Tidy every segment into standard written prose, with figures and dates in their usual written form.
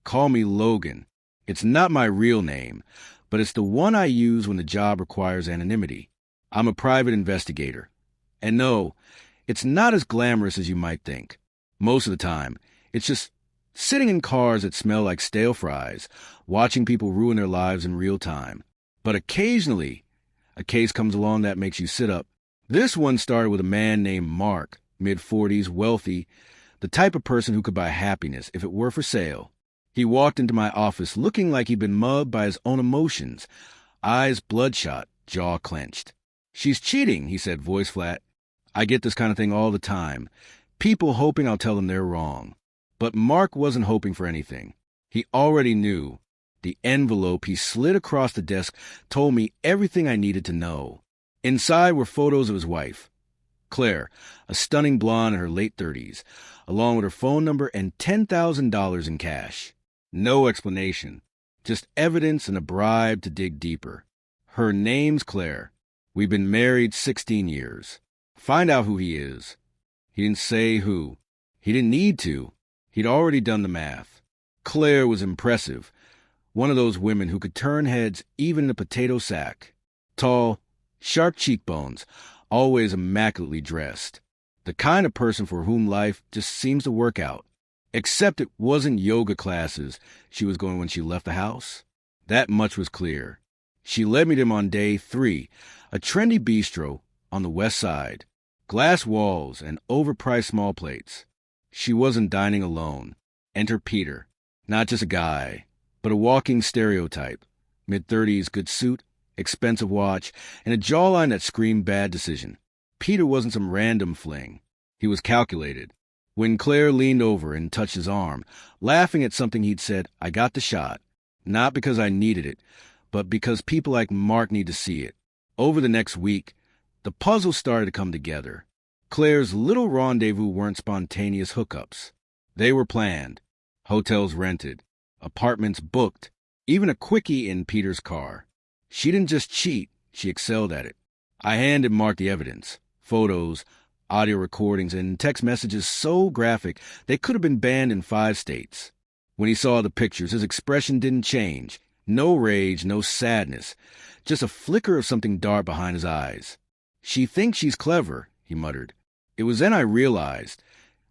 Call me Logan. It's not my real name, but it's the one I use when the job requires anonymity. I'm a private investigator. And no, it's not as glamorous as you might think. Most of the time, it's just sitting in cars that smell like stale fries, watching people ruin their lives in real time. But occasionally, a case comes along that makes you sit up. This one started with a man named Mark, mid-40s, wealthy, the type of person who could buy happiness if it were for sale. He walked into my office looking like he'd been mugged by his own emotions, eyes bloodshot, jaw clenched. "She's cheating," he said, voice flat. I get this kind of thing all the time. People hoping I'll tell them they're wrong. But Mark wasn't hoping for anything. He already knew. The envelope he slid across the desk told me everything I needed to know. Inside were photos of his wife, Claire, a stunning blonde in her late 30s, along with her phone number and $10,000 in cash. No explanation, just evidence and a bribe to dig deeper. Her name's Claire. We've been married 16 years. Find out who he is. He didn't say who. He didn't need to. He'd already done the math. Claire was impressive. One of those women who could turn heads even in a potato sack. Tall, sharp cheekbones, always immaculately dressed. The kind of person for whom life just seems to work out. Except it wasn't yoga classes she was going when she left the house. That much was clear. She led me to him on day 3, a trendy bistro on the west side. Glass walls and overpriced small plates. She wasn't dining alone. Enter Peter. Not just a guy, but a walking stereotype. Mid-30s, good suit, expensive watch, and a jawline that screamed bad decision. Peter wasn't some random fling. He was calculated. When Claire leaned over and touched his arm, laughing at something he'd said, I got the shot. Not because I needed it, but because people like Mark need to see it. Over the next week, the puzzle started to come together. Claire's little rendezvous weren't spontaneous hookups. They were planned. Hotels rented. Apartments booked. Even a quickie in Peter's car. She didn't just cheat, she excelled at it. I handed Mark the evidence. Photos, audio recordings, and text messages so graphic they could have been banned in 5 states. When he saw the pictures, his expression didn't change. No rage, no sadness. Just a flicker of something dark behind his eyes. She thinks she's clever, he muttered. It was then I realized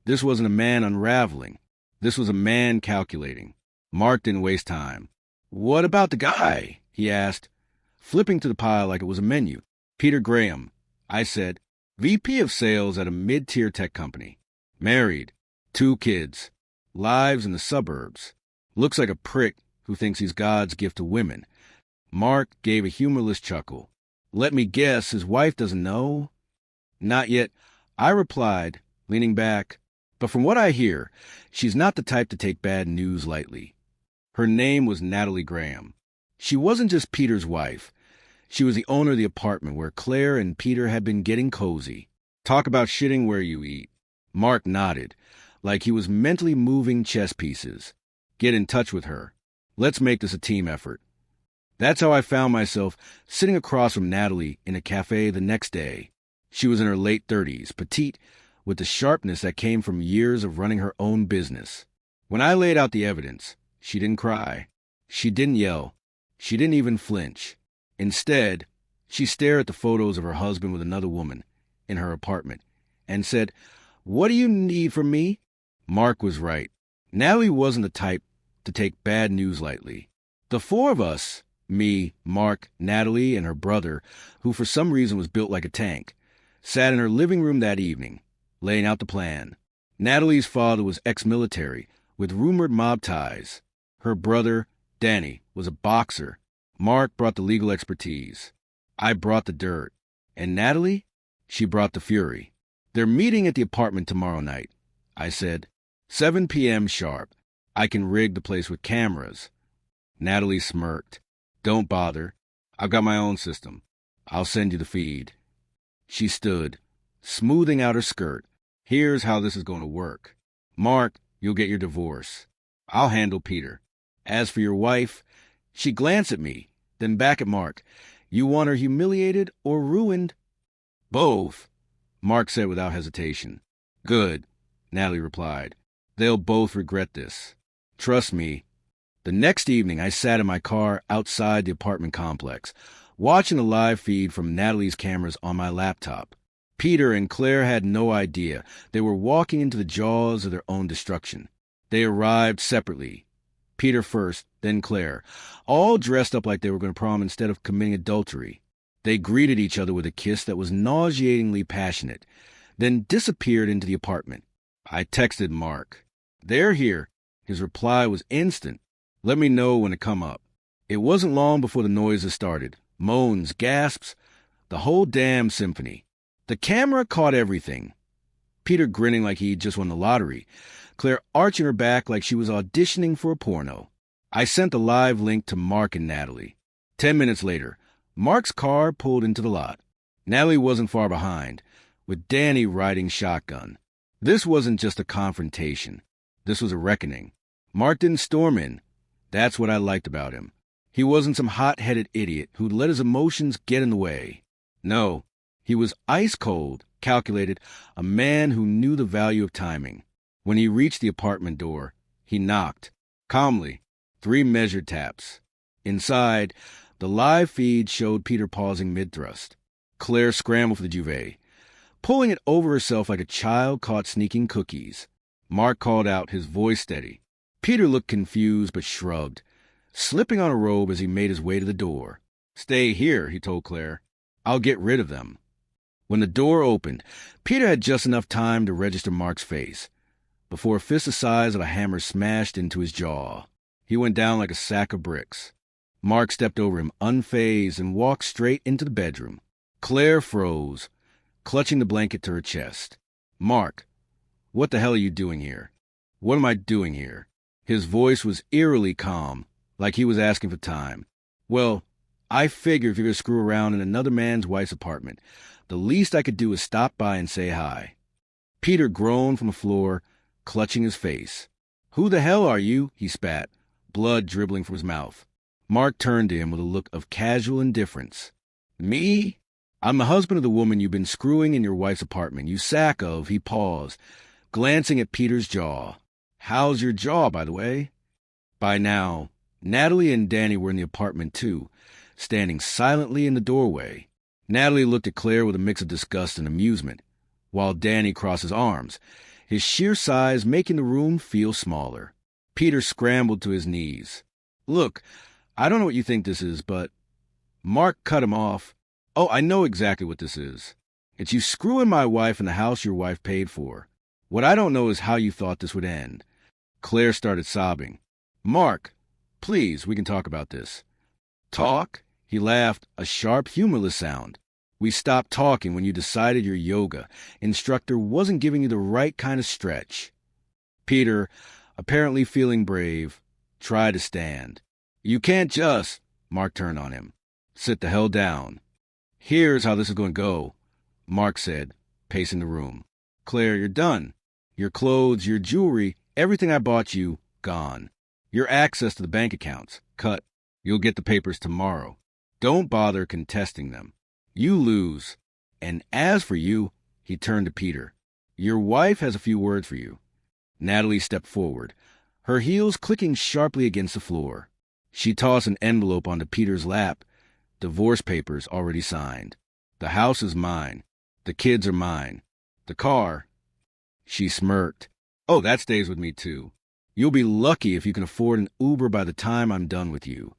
this wasn't a man unraveling. This was a man calculating. Mark didn't waste time. What about the guy? He asked, flipping to the pile like it was a menu. Peter Graham, I said, VP of sales at a mid-tier tech company. Married. 2 kids. Lives in the suburbs. Looks like a prick who thinks he's God's gift to women. Mark gave a humorless chuckle. Let me guess, his wife doesn't know? Not yet, I replied, leaning back. But from what I hear, she's not the type to take bad news lightly. Her name was Natalie Graham. She wasn't just Peter's wife. She was the owner of the apartment where Claire and Peter had been getting cozy. Talk about shitting where you eat. Mark nodded, like he was mentally moving chess pieces. Get in touch with her. Let's make this a team effort. That's how I found myself sitting across from Natalie in a cafe the next day. She was in her late 30s, petite, with the sharpness that came from years of running her own business. When I laid out the evidence, she didn't cry. She didn't yell. She didn't even flinch. Instead, she stared at the photos of her husband with another woman in her apartment and said, What do you need from me? Mark was right. Natalie wasn't the type to take bad news lightly. The 4 of us, me, Mark, Natalie, and her brother, who for some reason was built like a tank, sat in her living room that evening, laying out the plan. Natalie's father was ex-military, with rumored mob ties. Her brother, Danny, was a boxer. Mark brought the legal expertise. I brought the dirt. And Natalie? She brought the fury. They're meeting at the apartment tomorrow night, I said. 7 p.m. sharp. I can rig the place with cameras. Natalie smirked. Don't bother. I've got my own system. I'll send you the feed. She stood, smoothing out her skirt. Here's how this is going to work. Mark, you'll get your divorce. I'll handle Peter. As for your wife, she glanced at me, then back at Mark. You want her humiliated or ruined? Both, Mark said without hesitation. Good, Natalie replied. They'll both regret this. Trust me, The next evening, I sat in my car outside the apartment complex, watching a live feed from Natalie's cameras on my laptop. Peter and Claire had no idea they were walking into the jaws of their own destruction. They arrived separately. Peter first, then Claire, all dressed up like they were going to prom instead of committing adultery. They greeted each other with a kiss that was nauseatingly passionate, then disappeared into the apartment. I texted Mark. "They're here." His reply was instant. "Let me know when to come up." It wasn't long before the noises started. Moans, gasps, the whole damn symphony. The camera caught everything. Peter grinning like he'd just won the lottery. Claire arching her back like she was auditioning for a porno. I sent the live link to Mark and Natalie. 10 minutes later, Mark's car pulled into the lot. Natalie wasn't far behind, with Danny riding shotgun. This wasn't just a confrontation. This was a reckoning. Mark didn't storm in. That's what I liked about him. He wasn't some hot-headed idiot who'd let his emotions get in the way. No, he was ice-cold, calculated, a man who knew the value of timing. When he reached the apartment door, he knocked. Calmly, 3 measured taps. Inside, the live feed showed Peter pausing mid-thrust. Claire scrambled for the duvet, pulling it over herself like a child caught sneaking cookies. Mark called out, his voice steady. Peter looked confused but shrugged, slipping on a robe as he made his way to the door. "Stay here," he told Claire. "I'll get rid of them." When the door opened, Peter had just enough time to register Mark's face before a fist the size of a hammer smashed into his jaw. He went down like a sack of bricks. Mark stepped over him, unfazed, and walked straight into the bedroom. Claire froze, clutching the blanket to her chest. "Mark, what the hell are you doing here?" "What am I doing here?" His voice was eerily calm, like he was asking for time. "Well, I figure if you're going to screw around in another man's wife's apartment, the least I could do is stop by and say hi." Peter groaned from the floor, clutching his face. "Who the hell are you?" he spat, blood dribbling from his mouth. Mark turned to him with a look of casual indifference. "Me? I'm the husband of the woman you've been screwing in your wife's apartment, you sack of," he paused, glancing at Peter's jaw. "How's your jaw, by the way?" By now, Natalie and Danny were in the apartment too, standing silently in the doorway. Natalie looked at Claire with a mix of disgust and amusement, while Danny crossed his arms, his sheer size making the room feel smaller. Peter scrambled to his knees. "Look, I don't know what you think this is, but—" Mark cut him off. "Oh, I know exactly what this is. It's you screwing my wife in the house your wife paid for. What I don't know is how you thought this would end." Claire started sobbing. "Mark, please, we can talk about this." "Talk?" He laughed, a sharp, humorless sound. "We stopped talking when you decided your yoga instructor wasn't giving you the right kind of stretch." Peter, apparently feeling brave, tried to stand. "You can't just—" Mark turned on him. "Sit the hell down." "Here's how this is going to go," Mark said, pacing the room. "Claire, you're done. Your clothes, your jewelry, everything I bought you, gone. Your access to the bank accounts, cut. You'll get the papers tomorrow. Don't bother contesting them. You lose. And as for you," he turned to Peter, "your wife has a few words for you." Natalie stepped forward, her heels clicking sharply against the floor. She tossed an envelope onto Peter's lap, divorce papers already signed. "The house is mine. The kids are mine. The car—" She smirked. "Oh, that stays with me, too. You'll be lucky if you can afford an Uber by the time I'm done with you."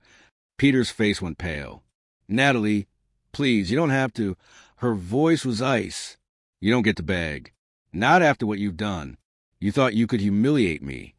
Peter's face went pale. "Natalie, please, you don't have to." Her voice was ice. "You don't get the bag. Not after what you've done. You thought you could humiliate me."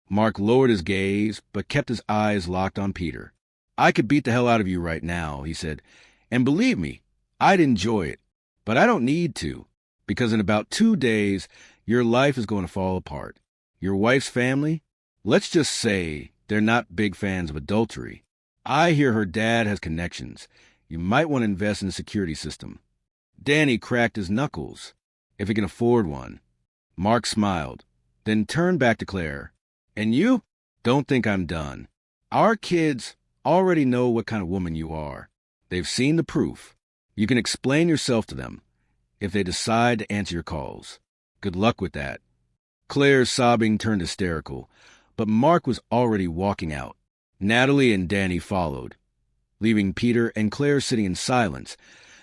Mark lowered his gaze, but kept his eyes locked on Peter. "I could beat the hell out of you right now," he said. "And believe me, I'd enjoy it. But I don't need to, because in about 2 days, your life is going to fall apart. Your wife's family, let's just say they're not big fans of adultery. I hear her dad has connections. You might want to invest in a security system." Danny cracked his knuckles. "If he can afford one." Mark smiled, then turned back to Claire. "And you? Don't think I'm done. Our kids already know what kind of woman you are. They've seen the proof. You can explain yourself to them if they decide to answer your calls. Good luck with that." Claire's sobbing turned hysterical, but Mark was already walking out. Natalie and Danny followed, leaving Peter and Claire sitting in silence,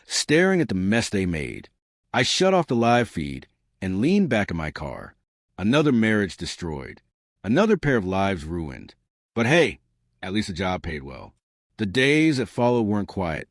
staring at the mess they made. I shut off the live feed and leaned back in my car. Another marriage destroyed. Another pair of lives ruined. But hey, at least the job paid well. The days that followed weren't quiet.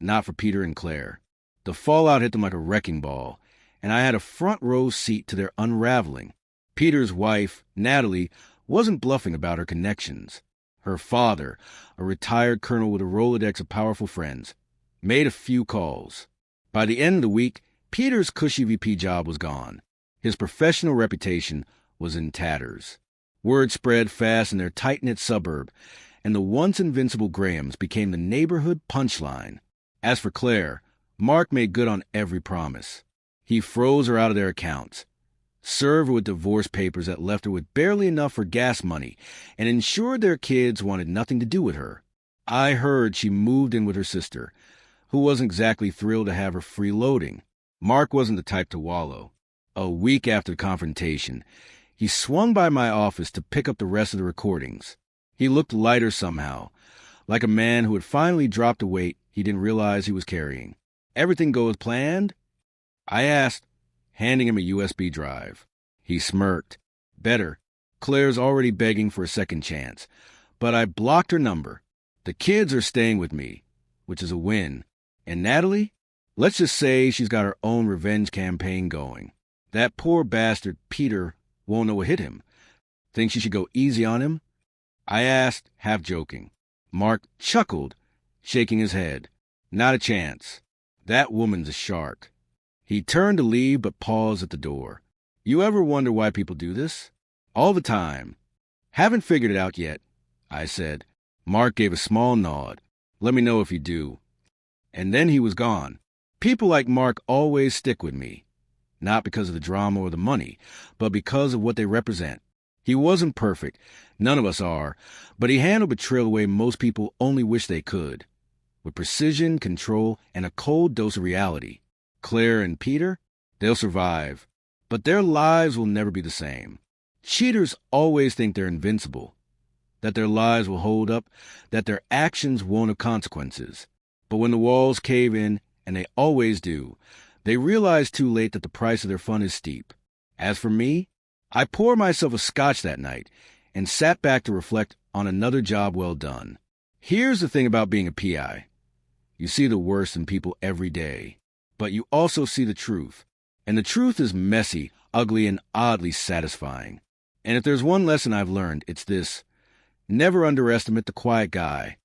Not for Peter and Claire. The fallout hit them like a wrecking ball, and I had a front row seat to their unraveling. Peter's wife, Natalie, wasn't bluffing about her connections. Her father, a retired colonel with a Rolodex of powerful friends, made a few calls. By the end of the week, Peter's cushy VP job was gone. His professional reputation was in tatters. Word spread fast in their tight-knit suburb, and the once invincible Grahams became the neighborhood punchline. As for Claire, Mark made good on every promise. He froze her out of their accounts, served her with divorce papers that left her with barely enough for gas money, and ensured their kids wanted nothing to do with her. I heard she moved in with her sister, who wasn't exactly thrilled to have her freeloading. Mark wasn't the type to wallow. A week after the confrontation, he swung by my office to pick up the rest of the recordings. He looked lighter somehow, like a man who had finally dropped a weight he didn't realize he was carrying. "Everything go as planned?" I asked, handing him a USB drive. He smirked. "Better. Claire's already begging for a second chance, but I blocked her number. The kids are staying with me, which is a win. And Natalie? Let's just say she's got her own revenge campaign going. That poor bastard Peter won't know what hit him. Think she should go easy on him?" I asked, half joking. Mark chuckled, shaking his head. "Not a chance. That woman's a shark." He turned to leave but paused at the door. "You ever wonder why people do this?" "All the time." "Haven't figured it out yet," I said. Mark gave a small nod. "Let me know if you do." And then he was gone. People like Mark always stick with me. Not because of the drama or the money, but because of what they represent. He wasn't perfect. None of us are. But he handled betrayal the way most people only wish they could. With precision, control, and a cold dose of reality. Claire and Peter, they'll survive. But their lives will never be the same. Cheaters always think they're invincible. That their lives will hold up, that their actions won't have consequences. But when the walls cave in, and they always do, they realize too late that the price of their fun is steep. As for me, I poured myself a scotch that night and sat back to reflect on another job well done. Here's the thing about being a PI. You see the worst in people every day, but you also see the truth. And the truth is messy, ugly, and oddly satisfying. And if there's one lesson I've learned, it's this. Never underestimate the quiet guy.